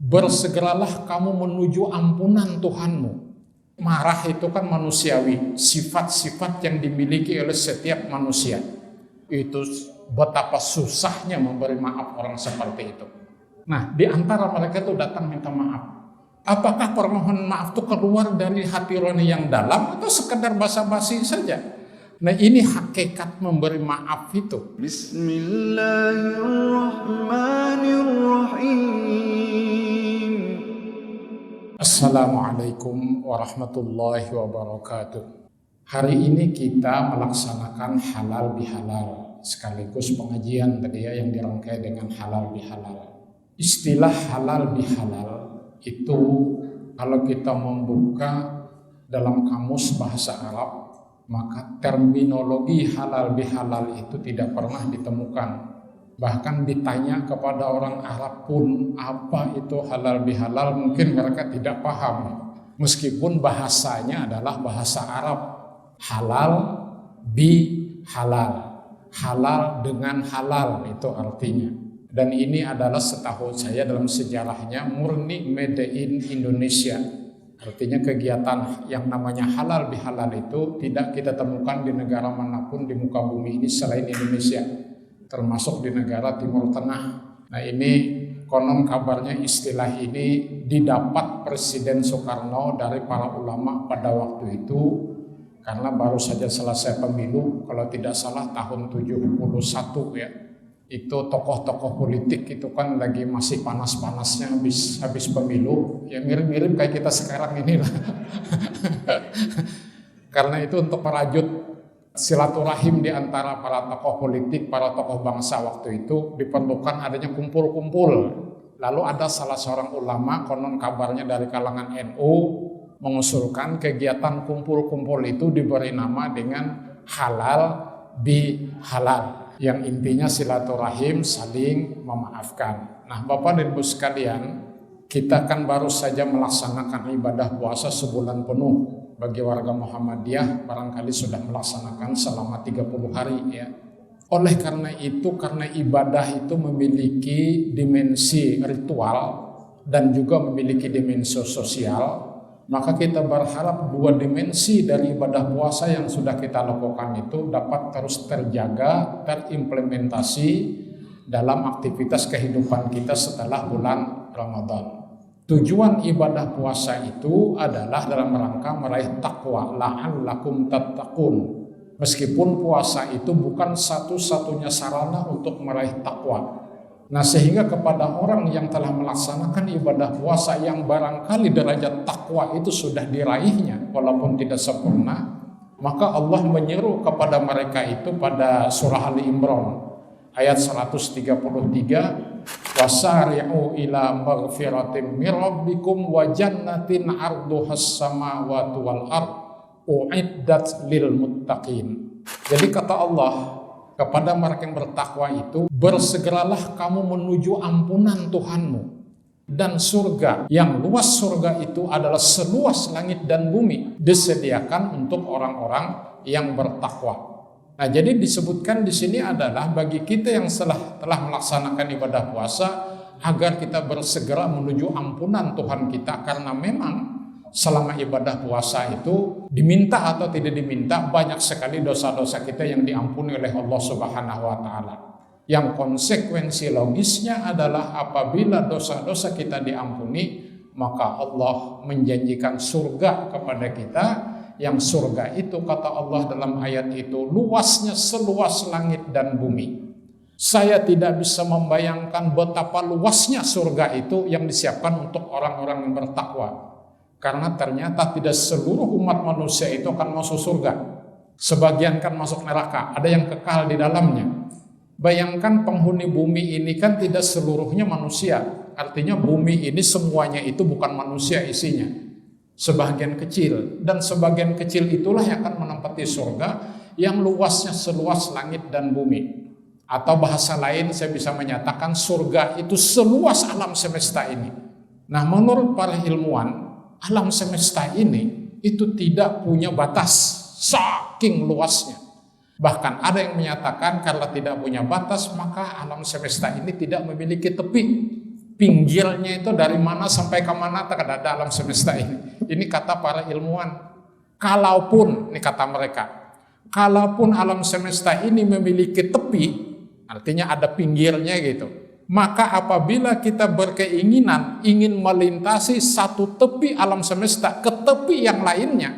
bersegeralah kamu menuju ampunan Tuhanmu. Marah itu kan manusiawi, sifat-sifat yang dimiliki oleh setiap manusia. Itu betapa susahnya memberi maaf orang seperti itu. Nah, di antara mereka itu datang minta maaf. Apakah permohonan maaf itu keluar dari hati nurani yang dalam atau sekedar basa-basi saja? Nah, ini hakikat memberi maaf itu. Bismillahirrahmanirrahim. Assalamualaikum warahmatullahi wabarakatuh. Hari ini kita melaksanakan halal bihalal, sekaligus pengajian tadi ya yang dirangkai dengan halal bihalal. Istilah halal bihalal itu kalau kita membuka dalam kamus bahasa Arab, maka terminologi halal bihalal itu tidak pernah ditemukan. Bahkan ditanya kepada orang Arab pun apa itu halal bihalal, mungkin mereka tidak paham. Meskipun bahasanya adalah bahasa Arab, halal bihalal, halal dengan halal itu artinya. Dan ini adalah setahu saya dalam sejarahnya murni made in Indonesia. Artinya kegiatan yang namanya halal bihalal itu tidak kita temukan di negara manapun di muka bumi ini selain Indonesia, termasuk di negara Timur Tengah. Nah, ini konon kabarnya istilah ini didapat Presiden Soekarno dari para ulama pada waktu itu, karena baru saja selesai pemilu, kalau tidak salah tahun 71 ya. Itu tokoh-tokoh politik itu kan lagi masih panas-panasnya habis pemilu, ya mirip-mirip kayak kita sekarang ini lah. Karena itu untuk merajut silaturahim di antara para tokoh politik, para tokoh bangsa waktu itu diperlukan adanya kumpul-kumpul. Lalu ada salah seorang ulama, konon kabarnya dari kalangan NU, mengusulkan kegiatan kumpul-kumpul itu diberi nama dengan halal bihalal, yang intinya silaturahim, saling memaafkan. Nah, Bapak dan Ibu sekalian, kita kan baru saja melaksanakan ibadah puasa sebulan penuh. Bagi warga Muhammadiyah barangkali sudah melaksanakan selama 30 hari ya. Oleh karena itu, karena ibadah itu memiliki dimensi ritual dan juga memiliki dimensi sosial, maka kita berharap dua dimensi dari ibadah puasa yang sudah kita lakukan itu dapat terus terjaga, terimplementasi dalam aktivitas kehidupan kita setelah bulan Ramadan. Tujuan ibadah puasa itu adalah dalam rangka meraih takwa, la'allakum tattaqun. Meskipun puasa itu bukan satu-satunya sarana untuk meraih takwa. Nah, sehingga kepada orang yang telah melaksanakan ibadah puasa yang barangkali derajat takwa itu sudah diraihnya walaupun tidak sempurna, maka Allah menyeru kepada mereka itu pada surah Ali Imran ayat 133, wasari'u ila maghfiratin mir rabbikum wa jannatin 'arduhas samawati wal ard u'iddat lil muttaqin. Jadi kata Allah kepada mereka yang bertakwa itu, bersegeralah kamu menuju ampunan Tuhanmu dan surga. Yang luas surga itu adalah seluas langit dan bumi, disediakan untuk orang-orang yang bertakwa. Nah, jadi disebutkan di sini adalah bagi kita yang telah melaksanakan ibadah puasa agar kita bersegera menuju ampunan Tuhan kita, karena memang selama ibadah puasa itu diminta atau tidak diminta banyak sekali dosa-dosa kita yang diampuni oleh Allah Subhanahu wa taala. Yang konsekuensi logisnya adalah apabila dosa-dosa kita diampuni, maka Allah menjanjikan surga kepada kita, yang surga itu kata Allah dalam ayat itu luasnya seluas langit dan bumi. Saya tidak bisa membayangkan betapa luasnya surga itu yang disiapkan untuk orang-orang yang bertakwa. Karena ternyata tidak seluruh umat manusia itu akan masuk surga. Sebagian kan masuk neraka, ada yang kekal di dalamnya. Bayangkan penghuni bumi ini kan tidak seluruhnya manusia. Artinya bumi ini semuanya itu bukan manusia isinya. Sebagian kecil, dan sebagian kecil itulah yang akan menempati surga yang luasnya seluas langit dan bumi. Atau bahasa lain saya bisa menyatakan surga itu seluas alam semesta ini. Nah, menurut para ilmuwan, alam semesta ini itu tidak punya batas, saking luasnya. Bahkan ada yang menyatakan karena tidak punya batas, maka alam semesta ini tidak memiliki tepi. pinggirnya itu dari mana sampai ke mana terkadang alam semesta ini. Ini kata para ilmuwan. Kalaupun, ini kata mereka, kalaupun alam semesta ini memiliki tepi, artinya ada pinggirnya gitu, maka apabila kita berkeinginan ingin melintasi satu tepi alam semesta ke tepi yang lainnya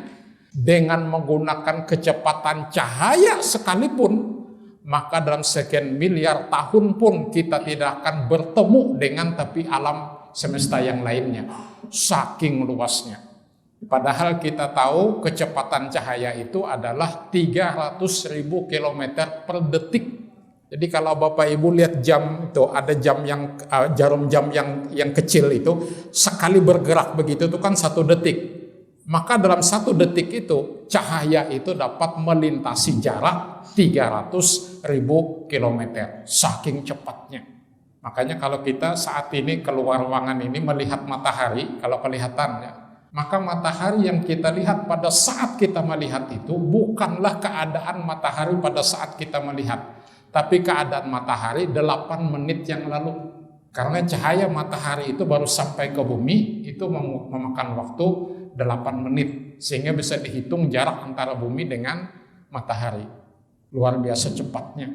dengan menggunakan kecepatan cahaya sekalipun, maka dalam sekian miliar tahun pun kita tidak akan bertemu dengan tepi alam semesta yang lainnya. Saking luasnya. Padahal kita tahu kecepatan cahaya itu adalah 300.000 km per detik. Jadi kalau Bapak Ibu lihat jam itu, ada jam yang jarum jam yang kecil itu, sekali bergerak begitu itu kan 1 detik. Maka dalam 1 detik itu cahaya itu dapat melintasi jarak 300.000 km. Saking cepatnya. Makanya kalau kita saat ini keluar ruangan ini melihat matahari, kalau kelihatan ya, maka matahari yang kita lihat pada saat kita melihat itu bukanlah keadaan matahari pada saat kita melihat, tapi keadaan matahari 8 menit yang lalu. Karena cahaya matahari itu baru sampai ke bumi itu memakan waktu 8 menit, sehingga bisa dihitung jarak antara bumi dengan matahari. Luar biasa cepatnya.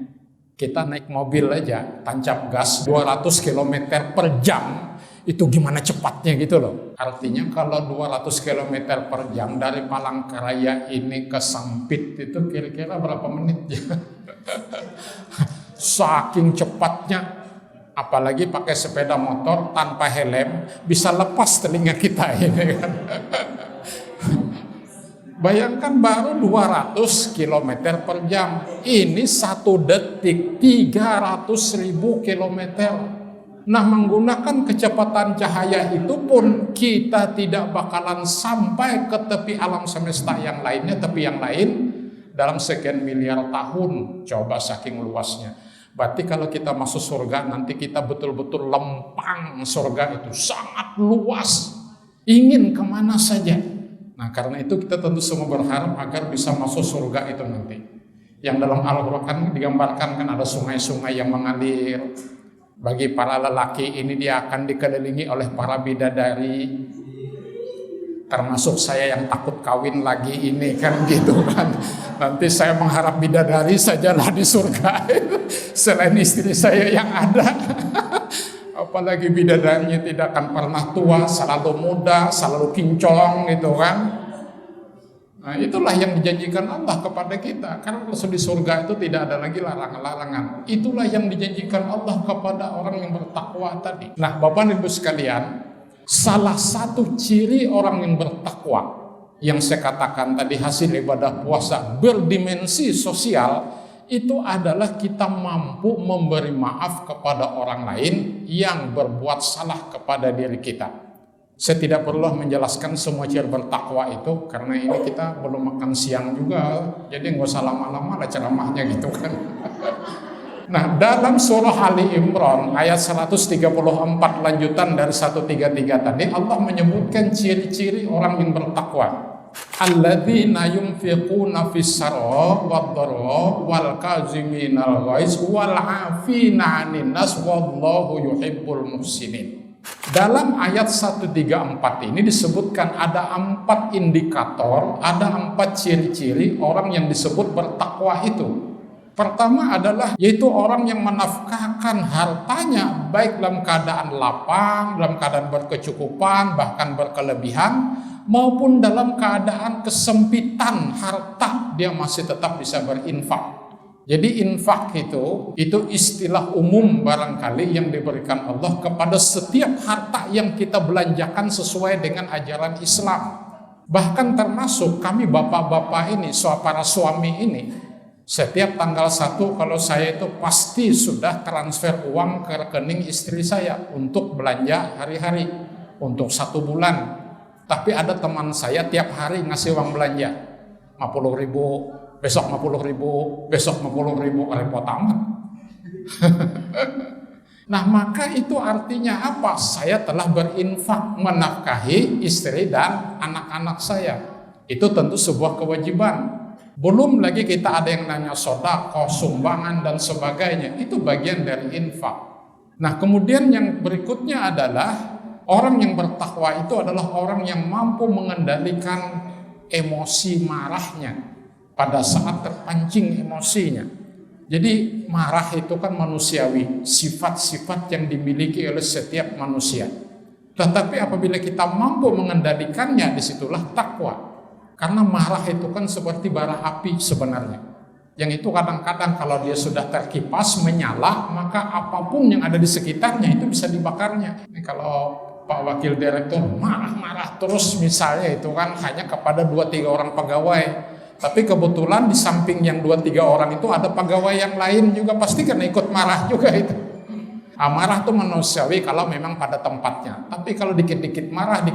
Kita naik mobil aja, tancap gas 200 km per jam, itu gimana cepatnya gitu loh. Artinya kalau 200 km per jam dari Palangkaraya ini ke Sampit itu kira-kira berapa menit ya? Saking cepatnya. Apalagi pakai sepeda motor tanpa helm, bisa lepas telinga kita ini kan. Bayangkan baru 200 km per jam. Ini 1 detik 300.000 km. Nah, menggunakan kecepatan cahaya itu pun kita tidak bakalan sampai ke tepi alam semesta yang lainnya, tepi yang lain dalam sekian miliar tahun. Coba saking luasnya. Berarti kalau kita masuk surga nanti kita betul-betul lempang. Surga itu sangat luas. Ingin kemana saja. Nah, karena itu kita tentu semua berharap agar bisa masuk surga itu nanti. Yang dalam Al-Quran digambarkan kan ada sungai-sungai yang mengalir. Bagi para lelaki ini dia akan dikelilingi oleh para bidadari, termasuk saya yang takut kawin lagi ini kan gitu kan. Nanti saya mengharap bidadari sajalah di surga selain istri saya yang ada. Apalagi bidadarinya tidak akan pernah tua, selalu muda, selalu kinclong gitu kan. Nah, itulah yang dijanjikan Allah kepada kita. Karena kalau di surga itu tidak ada lagi larangan-larangan. Itulah yang dijanjikan Allah kepada orang yang bertakwa tadi. Nah, Bapak Ibu sekalian, salah satu ciri orang yang bertakwa yang saya katakan tadi hasil ibadah puasa berdimensi sosial itu adalah kita mampu memberi maaf kepada orang lain yang berbuat salah kepada diri kita. Saya tidak perlu menjelaskan semua ciri bertakwa itu karena ini kita belum makan siang juga, jadi nggak usah lama-lama lah ceramahnya gitu kan. Nah, dalam surah Ali Imran ayat 134 lanjutan dari 133 tadi Allah menyebutkan ciri-ciri orang yang bertakwa. Alladzina yunfiquna fis-sarra wad-dharra wal kaziminal ghaiz wal 'afina 'anil nas wallahu yuhibbul muhsinin. Dalam ayat 134 ini disebutkan ada 4 indikator, ada 4 ciri-ciri orang yang disebut bertakwa itu. Pertama adalah yaitu orang yang menafkahkan hartanya baik dalam keadaan lapang, dalam keadaan berkecukupan, bahkan berkelebihan, maupun dalam keadaan kesempitan harta dia masih tetap bisa berinfak. Jadi infak itu istilah umum barangkali yang diberikan Allah kepada setiap harta yang kita belanjakan sesuai dengan ajaran Islam. Bahkan termasuk kami bapak-bapak ini, para suami ini, setiap tanggal 1 kalau saya itu pasti sudah transfer uang ke rekening istri saya untuk belanja hari-hari, untuk 1 bulan. Tapi ada teman saya tiap hari ngasih uang belanja, 50.000, besok 50.000, besok 50.000, repot amat. Nah, maka itu artinya apa? Saya telah berinfak menafkahi istri dan anak-anak saya. Itu tentu sebuah kewajiban. Belum lagi kita ada yang nanya sedekah, sumbangan dan sebagainya. Itu bagian dari infak. Nah, kemudian yang berikutnya adalah orang yang bertakwa itu adalah orang yang mampu mengendalikan emosi marahnya pada saat terpancing emosinya. Jadi marah itu kan manusiawi, sifat-sifat yang dimiliki oleh setiap manusia. Tetapi apabila kita mampu mengendalikannya, disitulah takwa. Karena marah itu kan seperti bara api sebenarnya. Yang itu kadang-kadang kalau dia sudah terkipas menyala, maka apapun yang ada di sekitarnya itu bisa dibakarnya. Ini kalau Pak Wakil Direktur marah-marah terus misalnya itu kan hanya kepada 2-3 orang pegawai. Tapi kebetulan di samping yang 2-3 orang itu ada pegawai yang lain juga pasti kan ikut marah juga itu. Marah itu manusiawi kalau memang pada tempatnya. Tapi kalau dikit-dikit marah,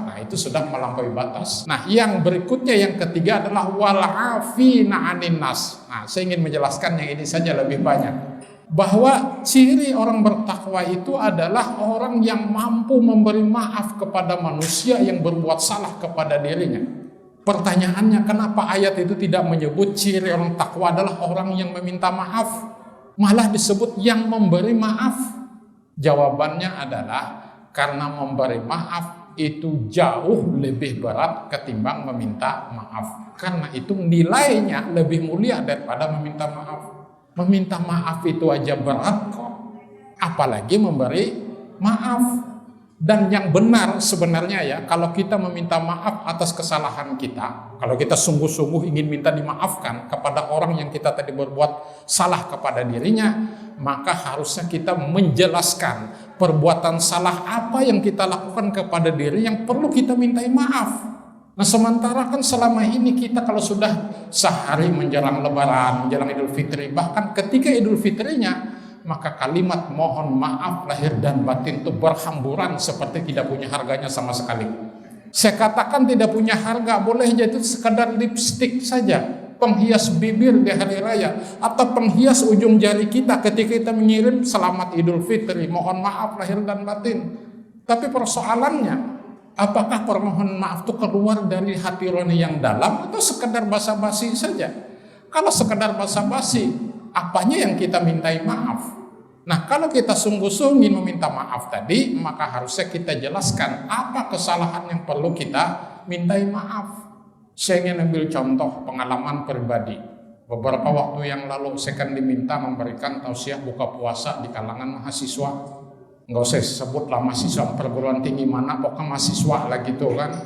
nah itu sudah melampaui batas. Nah, yang berikutnya yang ketiga adalah wal'afina 'anin nas. Nah, saya ingin menjelaskan yang ini saja lebih banyak. Bahwa ciri orang bertakwa itu adalah orang yang mampu memberi maaf kepada manusia yang berbuat salah kepada dirinya. Pertanyaannya, kenapa ayat itu tidak menyebut ciri orang takwa adalah orang yang meminta maaf? Malah disebut yang memberi maaf. Jawabannya adalah karena memberi maaf itu jauh lebih berat ketimbang meminta maaf. Karena itu nilainya lebih mulia daripada meminta maaf. Meminta maaf itu aja berat kok, apalagi memberi maaf. Dan yang benar sebenarnya ya, kalau kita meminta maaf atas kesalahan kita, kalau kita sungguh-sungguh ingin minta dimaafkan kepada orang yang kita tadi berbuat salah kepada dirinya, maka harusnya kita menjelaskan perbuatan salah apa yang kita lakukan kepada diri yang perlu kita mintai maaf. Nah, sementara kan selama ini kita kalau sudah sehari menjelang Lebaran, menjelang Idul Fitri, bahkan ketika Idul Fitrinya, maka kalimat mohon maaf lahir dan batin itu berhamburan seperti tidak punya harganya sama sekali. Saya katakan tidak punya harga, boleh jadi sekadar lipstik saja, penghias bibir di hari raya, atau penghias ujung jari kita ketika kita mengirim selamat Idul Fitri, mohon maaf lahir dan batin. Tapi persoalannya, apakah permohonan maaf itu keluar dari hati nurani yang dalam atau sekedar basa-basi saja? Kalau sekedar basa-basi, apanya yang kita mintai maaf? Nah, kalau kita sungguh-sungguh ingin meminta maaf tadi, maka harusnya kita jelaskan apa kesalahan yang perlu kita mintai maaf. Saya ingin ambil contoh pengalaman pribadi. Beberapa waktu yang lalu saya akan diminta memberikan tausiah buka puasa di kalangan mahasiswa. Nggak usah sebutlah mahasiswa perguruan tinggi mana, pokoknya mahasiswa lah gitu kan.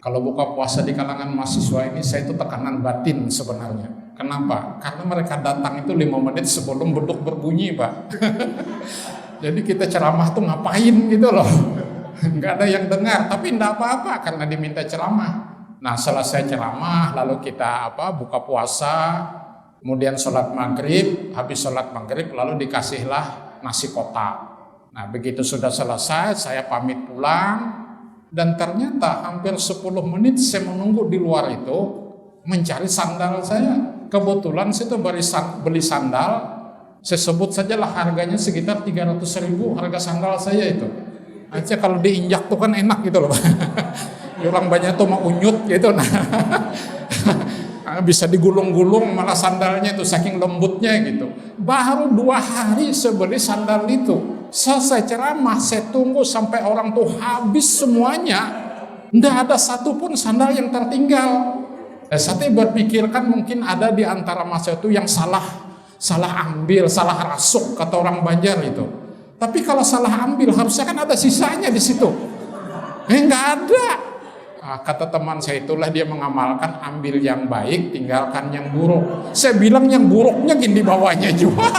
Kalau buka puasa di kalangan mahasiswa ini, saya itu tekanan batin sebenarnya. Kenapa? Karena mereka datang itu 5 menit sebelum beduk berbunyi, Pak. Jadi kita ceramah tuh ngapain gitu loh. Nggak ada yang dengar, tapi enggak apa-apa karena diminta ceramah. Nah, selesai ceramah, lalu kita buka puasa, kemudian sholat maghrib, habis sholat maghrib lalu dikasihlah nasi kotak. Nah, begitu sudah selesai, saya pamit pulang, dan ternyata hampir 10 menit saya menunggu di luar itu mencari sandal saya. Kebetulan saya itu beli sandal, saya sebut sajalah harganya sekitar 300.000 harga sandal saya itu. Aja kalau diinjak tuh kan enak gitu loh. Orang banyak tuh mau unyut gitu. Nah, bisa digulung-gulung malah sandalnya itu saking lembutnya gitu. Baru 2 hari saya beli sandal itu. Selesai ceramah, saya tunggu sampai orang tuh habis semuanya. Nggak ada satupun sandal yang tertinggal. Saya berpikirkan mungkin ada di antara masa itu yang salah ambil, salah rasuk kata orang Banjar itu. Tapi kalau salah ambil harusnya kan ada sisanya di situ. Nggak ada. Kata teman saya itulah dia mengamalkan ambil yang baik, tinggalkan yang buruk. Saya bilang yang buruknya gini dibawanya juga.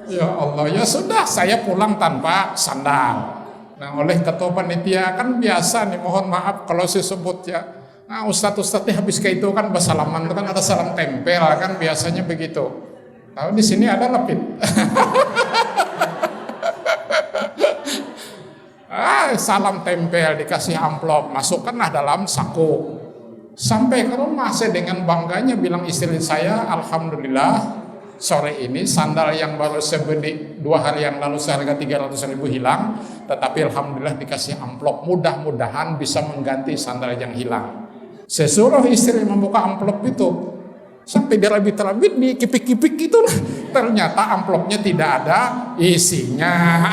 Ya Allah, ya sudah saya pulang tanpa sandal. Nah, oleh ketua panitia kan biasa nih, mohon maaf kalau saya sebut ya. Nah, ustadz-ustadznya habis kayak itu kan bersalaman itu kan ada salam tempel kan biasanya begitu. Tahu di sini ada lepit. Salam tempel dikasih amplop, masukkanlah dalam saku. Sampai ke rumah saya dengan bangganya bilang istri saya, alhamdulillah sore ini sandal yang baru saya beli 2 hari yang lalu seharga 300.000 hilang, tetapi alhamdulillah dikasih amplop, mudah-mudahan bisa mengganti sandal yang hilang. Saya suruh istri membuka amplop itu. Sampai dirabit-rabit, dikipik-kipik gitu. Ternyata amplopnya tidak ada isinya.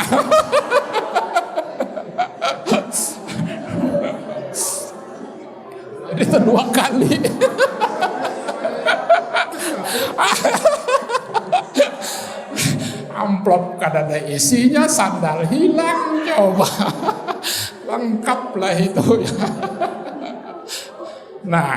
Itu 2 kali. Amplop kada ada isinya, sandal hilang, coba. Lengkap lah itu ya. Nah,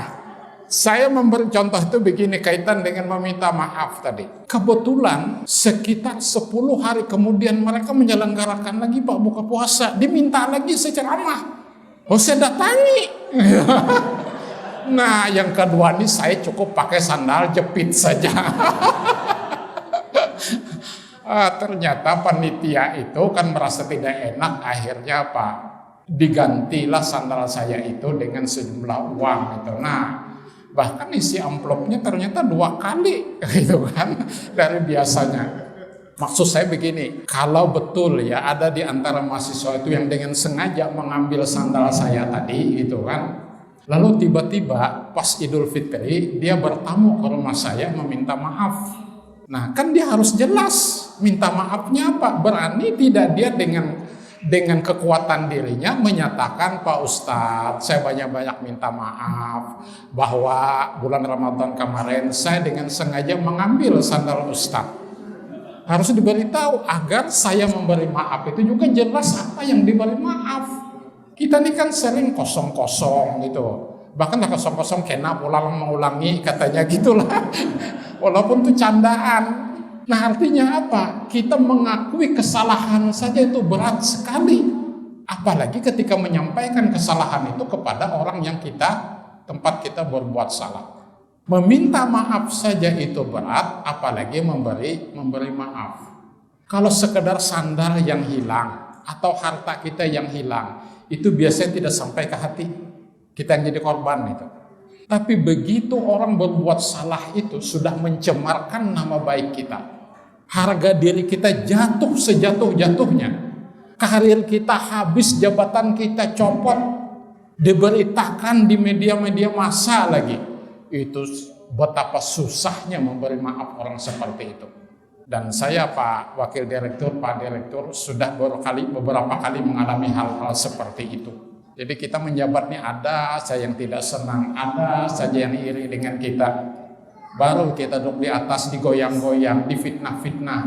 saya memberi contoh itu begini kaitan dengan meminta maaf tadi. Kebetulan sekitar 10 hari kemudian mereka menyelenggarakan lagi Pak buka puasa. Diminta lagi seceramah. Oh, saya datangi. Nah, yang kedua nih saya cukup pakai sandal jepit saja. Ternyata panitia itu kan merasa tidak enak, akhirnya Pak digantilah sandal saya itu dengan sejumlah uang itu. Nah, bahkan isi amplopnya ternyata 2 kali gitu kan dari biasanya. Maksud saya begini, kalau betul ya ada di antara mahasiswa itu yang dengan sengaja mengambil sandal saya tadi gitu kan, lalu tiba-tiba pas Idul Fitri dia bertamu ke rumah saya meminta maaf. Nah, kan dia harus jelas minta maafnya apa. Berani tidak dia dengan kekuatan dirinya menyatakan, Pak Ustadz, saya banyak-banyak minta maaf bahwa bulan Ramadan kemarin saya dengan sengaja mengambil sandal Ustadz. Harus diberitahu agar saya memberi maaf itu juga jelas apa yang diberi maaf. Kita ini kan sering kosong-kosong gitu. Bahkan kosong-kosong kena pulang mengulangi katanya gitulah. Walaupun itu candaan. Nah, artinya apa? Kita mengakui kesalahan saja itu berat sekali. Apalagi ketika menyampaikan kesalahan itu kepada orang yang tempat kita berbuat salah. Meminta maaf saja itu berat, apalagi memberi maaf. Kalau sekedar sandal yang hilang atau harta kita yang hilang, itu biasanya tidak sampai ke hati. Kita yang jadi korban itu. Tapi begitu orang berbuat salah itu sudah mencemarkan nama baik kita. Harga diri kita jatuh sejatuh-jatuhnya. Karir kita habis, jabatan kita copot. Diberitakan di media-media massa lagi. Itu betapa susahnya memberi maaf orang seperti itu. Dan saya Pak Wakil Direktur, Pak Direktur sudah beberapa kali mengalami hal-hal seperti itu. Jadi kita menjabat nih ada saja yang tidak senang, ada saja yang iri dengan kita. Baru kita duduk di atas digoyang-goyang, difitnah-fitnah.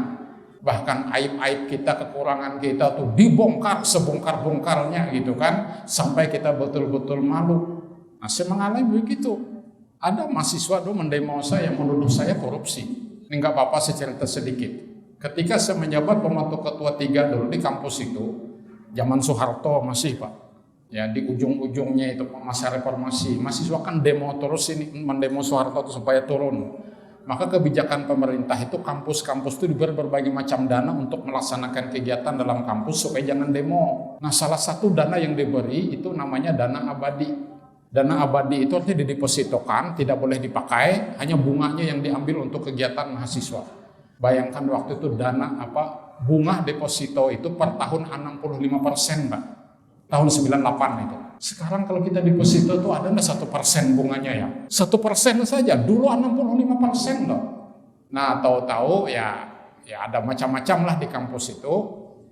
Bahkan aib-aib kita, kekurangan kita tuh dibongkar sebongkar-bongkarnya gitu kan. Sampai kita betul-betul malu. Nah, saya mengalami begitu. Ada mahasiswa dulu mendemo saya, menuduh saya korupsi. Ini nggak apa-apa, saya cerita sedikit. Ketika saya menjabat pembantu ketua 3 dulu di kampus itu, zaman Soeharto masih Pak. Ya, di ujung-ujungnya itu masa reformasi, mahasiswa kan demo terus ini, mendemo Soeharto supaya turun. Maka kebijakan pemerintah itu kampus-kampus itu diberi berbagai macam dana untuk melaksanakan kegiatan dalam kampus supaya jangan demo. Nah, salah satu dana yang diberi itu namanya dana abadi. Dana abadi itu artinya didepositokan, tidak boleh dipakai, hanya bunganya yang diambil untuk kegiatan mahasiswa. Bayangkan waktu itu bunga deposito itu per tahun 65%, Pak. Tahun 98 itu. Sekarang kalau kita deposito itu ada nggak 1% bunganya ya? 1% saja, dulu 65% loh. Nah, tahu-tahu ya ada macam-macam lah di kampus itu.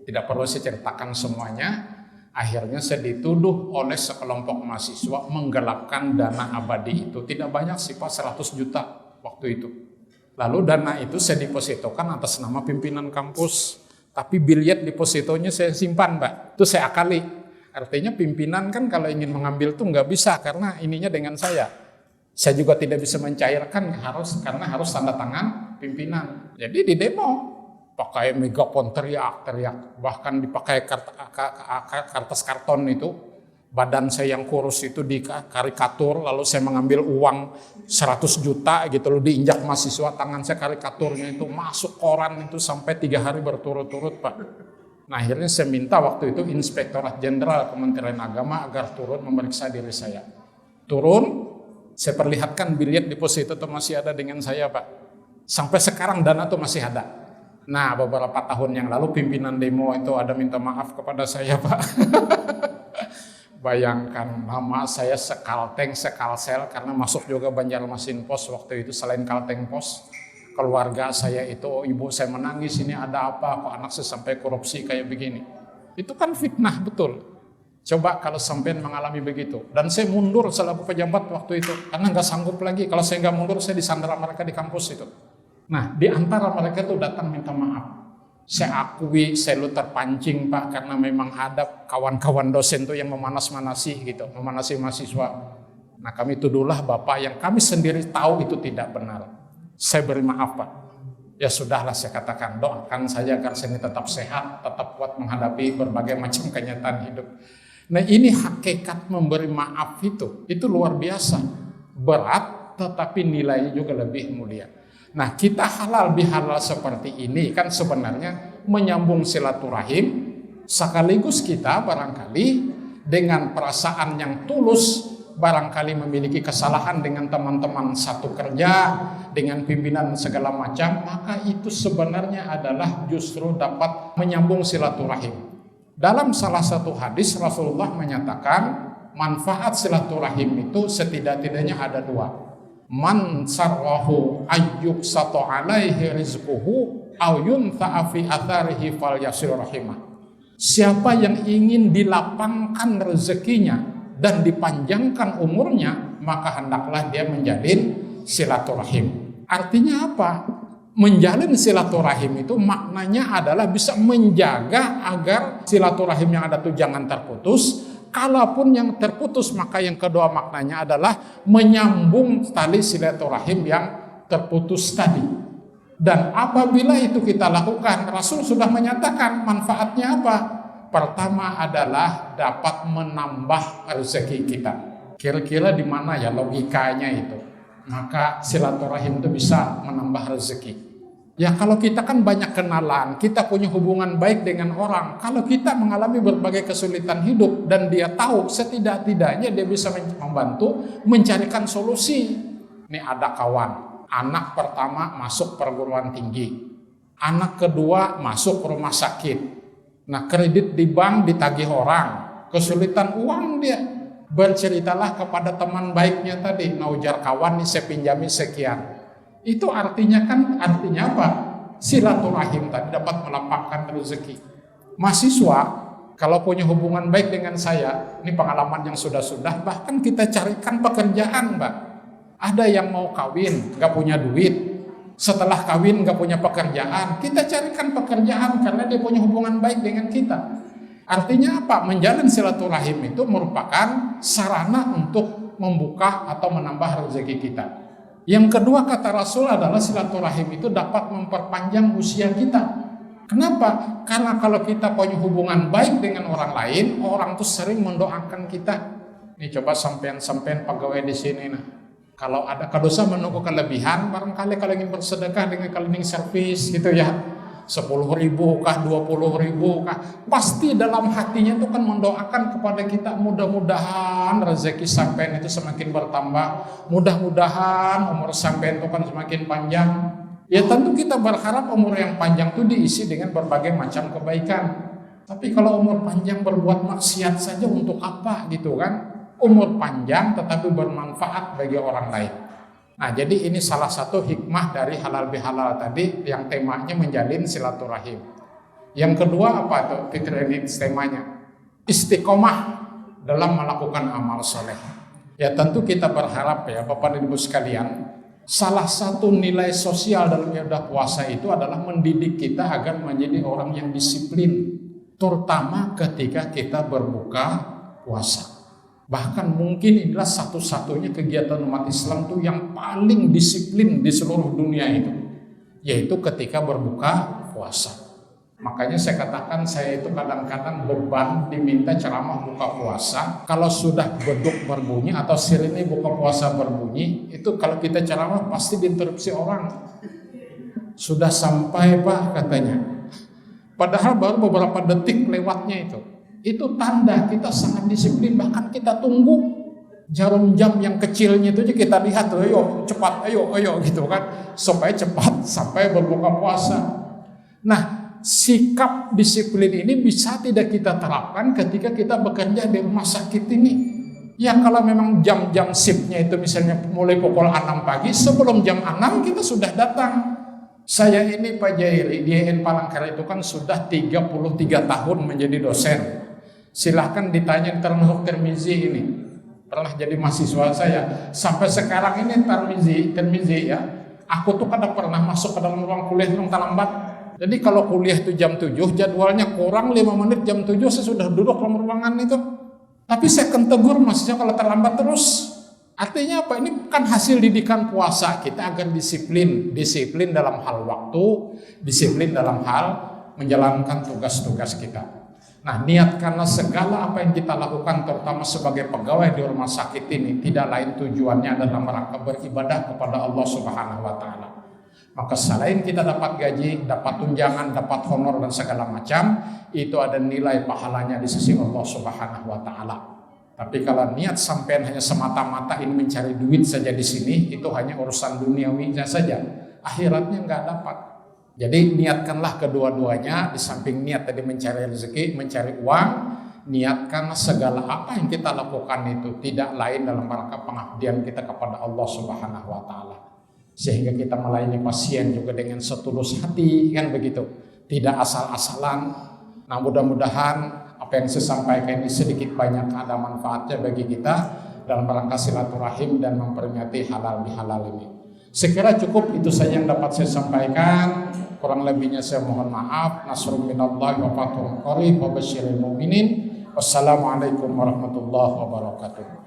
Tidak perlu saya ceritakan semuanya. Akhirnya saya dituduh oleh sekelompok mahasiswa menggelapkan dana abadi itu. Tidak banyak sih Pak, 100 juta waktu itu. Lalu dana itu saya depositokan atas nama pimpinan kampus. Tapi biliet depositonya saya simpan Pak. Itu saya akali. Artinya pimpinan kan kalau ingin mengambil tuh nggak bisa karena ininya dengan saya. Saya juga tidak bisa mencairkan karena harus tanda tangan pimpinan. Jadi di demo pakai megapon teriak-teriak, bahkan dipakai kertas karton itu. Badan saya yang kurus itu dikarikatur, lalu saya mengambil uang 100 juta gitu loh, diinjak mahasiswa, tangan saya karikaturnya itu masuk koran itu sampai 3 hari berturut-turut Pak. Nah, akhirnya saya minta waktu itu Inspektorat Jenderal Kementerian Agama agar turun memeriksa diri saya. Turun, saya perlihatkan biliet deposito itu masih ada dengan saya Pak. Sampai sekarang dana itu masih ada. Nah, beberapa tahun yang lalu pimpinan demo itu ada minta maaf kepada saya Pak. Bayangkan nama saya sekalteng, sekalsel karena masuk juga Banjarmasin Pos waktu itu selain Kalteng Pos. Keluarga saya itu, oh, ibu saya menangis, ini ada apa, kok anak saya sampai korupsi kayak begini. Itu kan fitnah betul. Coba kalau sampean mengalami begitu. Dan saya mundur selaku pejabat waktu itu karena nggak sanggup lagi. Kalau saya nggak mundur, saya disandera mereka di kampus itu. Nah, di antara mereka itu datang minta maaf. Saya akui saya lu terpancing Pak karena memang ada kawan-kawan dosen tuh yang memanas-manasi gitu, memanasi mahasiswa. Nah kami tuduhlah Bapak yang kami sendiri tahu itu tidak benar. Saya beri maaf Pak. Ya sudahlah saya katakan, doakan saja agar saya ini tetap sehat, tetap kuat menghadapi berbagai macam kenyataan hidup. Nah ini hakikat memberi maaf itu luar biasa. Berat tetapi nilainya juga lebih mulia. Nah kita halal bihalal seperti ini kan sebenarnya menyambung silaturahim, sekaligus kita barangkali dengan perasaan yang tulus, barangkali memiliki kesalahan dengan teman-teman satu kerja, dengan pimpinan segala macam, maka itu sebenarnya adalah justru dapat menyambung silaturahim. Dalam salah satu hadis Rasulullah menyatakan manfaat silaturahim itu setidak-tidaknya ada dua. Man sarrahu ayyub sato alaihi rizquhu aw yuntha'a fi atharihi falyasir rahimah. Siapa yang ingin dilapangkan rezekinya dan dipanjangkan umurnya, maka hendaklah dia menjalin silaturahim. Artinya apa? Menjalin silaturahim itu maknanya adalah bisa menjaga agar silaturahim yang ada itu jangan terputus. Kalaupun yang terputus, maka yang kedua maknanya adalah menyambung tali silaturahim yang terputus tadi. Dan apabila itu kita lakukan, Rasul sudah menyatakan manfaatnya apa? Pertama adalah dapat menambah rezeki kita. Kira-kira di mana ya logikanya itu? Maka silaturahim itu bisa menambah rezeki. Ya kalau kita kan banyak kenalan, kita punya hubungan baik dengan orang. Kalau kita mengalami berbagai kesulitan hidup dan dia tahu setidak-tidaknya dia bisa membantu mencarikan solusi. Ini ada kawan, anak pertama masuk perguruan tinggi, anak kedua masuk rumah sakit. Nah kredit di bank ditagih orang, kesulitan uang dia. Berceritalah kepada teman baiknya tadi, nah ujar kawan nih saya pinjami sekian. Itu artinya apa? Silaturahim tadi dapat melapangkan rezeki. Mahasiswa kalau punya hubungan baik dengan saya, ini pengalaman yang sudah-sudah, bahkan kita carikan pekerjaan, Mbak. Ada yang mau kawin, gak punya duit. Setelah kawin gak punya pekerjaan, kita carikan pekerjaan karena dia punya hubungan baik dengan kita. Artinya apa? Menjalin silaturahim itu merupakan sarana untuk membuka atau menambah rezeki kita. Yang kedua kata Rasul adalah silaturahim itu dapat memperpanjang usia kita. Kenapa? Karena kalau kita punya hubungan baik dengan orang lain, orang itu sering mendoakan kita. Ini coba sampean pegawai di sini nah. Kalau ada dosa menunggu kelebihan, barangkali kalau ingin bersedekah dengan cleaning service gitu ya, 10.000 kah, 20.000 kah, pasti dalam hatinya itu kan mendoakan kepada kita, mudah-mudahan rezeki sampean itu semakin bertambah, mudah-mudahan umur sampean itu kan semakin panjang. Ya tentu kita berharap umur yang panjang itu diisi dengan berbagai macam kebaikan. Tapi kalau umur panjang berbuat maksiat saja untuk apa gitu kan? Umur panjang tetapi bermanfaat bagi orang lain. Nah jadi ini salah satu hikmah dari halal bihalal tadi yang temanya menjalin silaturahim. Yang kedua apa tuh Fitri ini temanya? Istiqomah dalam melakukan amal soleh. Ya tentu kita berharap ya Bapak dan Ibu sekalian, salah satu nilai sosial dalam ibadah puasa itu adalah mendidik kita agar menjadi orang yang disiplin, terutama ketika kita berbuka puasa. Bahkan mungkin inilah satu-satunya kegiatan umat Islam tuh yang paling disiplin di seluruh dunia itu, yaitu ketika berbuka puasa. Makanya saya katakan saya itu kadang-kadang beban diminta ceramah buka puasa. Kalau sudah beduk berbunyi atau sirine buka puasa berbunyi, itu kalau kita ceramah pasti diinterupsi orang. Sudah sampai Pak katanya. Padahal baru beberapa detik lewatnya itu. Itu tanda kita sangat disiplin, bahkan kita tunggu jarum jam yang kecilnya itu aja kita lihat, ayo cepat, ayo gitu kan, supaya cepat sampai berbuka puasa. Nah sikap disiplin ini bisa tidak kita terapkan ketika kita bekerja di rumah sakit ini. Ya kalau memang jam-jam shiftnya itu misalnya mulai pukul 6 pagi, sebelum jam 6 kita sudah datang. Saya ini Pak Jairi di IAIN Palangkaraya itu kan sudah 33 tahun menjadi dosen. Silahkan ditanya termasuk Tirmizi ini. Pernah jadi mahasiswa saya. Sampai sekarang ini Tirmizi ya. Aku tuh kadang pernah masuk ke dalam ruang kuliah yang terlambat. Jadi kalau kuliah itu jam 7, jadwalnya kurang 5 menit jam 7 saya sudah duduk dalam ruangan itu. Tapi saya akan tegur mahasiswa kalau terlambat terus. Artinya apa? Ini kan hasil didikan puasa kita agar disiplin dalam hal waktu, disiplin dalam hal menjalankan tugas-tugas kita. Nah, niatkanlah segala apa yang kita lakukan terutama sebagai pegawai di rumah sakit ini tidak lain tujuannya adalah rangka beribadah kepada Allah Subhanahu wa taala. Maka selain kita dapat gaji, dapat tunjangan, dapat honor dan segala macam, itu ada nilai pahalanya di sisi Allah Subhanahu wa taala. Tapi kalau niat sampean hanya semata-mata ini mencari duit saja di sini, itu hanya urusan duniawinya saja. Akhiratnya nggak dapat. Jadi niatkanlah kedua-duanya, di samping niat tadi mencari rezeki, mencari uang, niatkan segala apa yang kita lakukan itu tidak lain dalam rangka pengabdian kita kepada Allah Subhanahu wa taala. Sehingga kita melayani pasien juga dengan setulus hati, kan begitu. Tidak asal-asalan. Nah, mudah-mudahan apa yang saya sampaikan ini sedikit banyak ada manfaatnya bagi kita dalam rangka silaturahim dan memperingati halal bihalal ini. Sekira cukup itu saja yang dapat saya sampaikan. Kurang lebihnya saya mohon maaf. Nasrun minallahi wa fathun qarib wa basyiril mu'minin. Wassalamualaikum warahmatullahi wabarakatuh.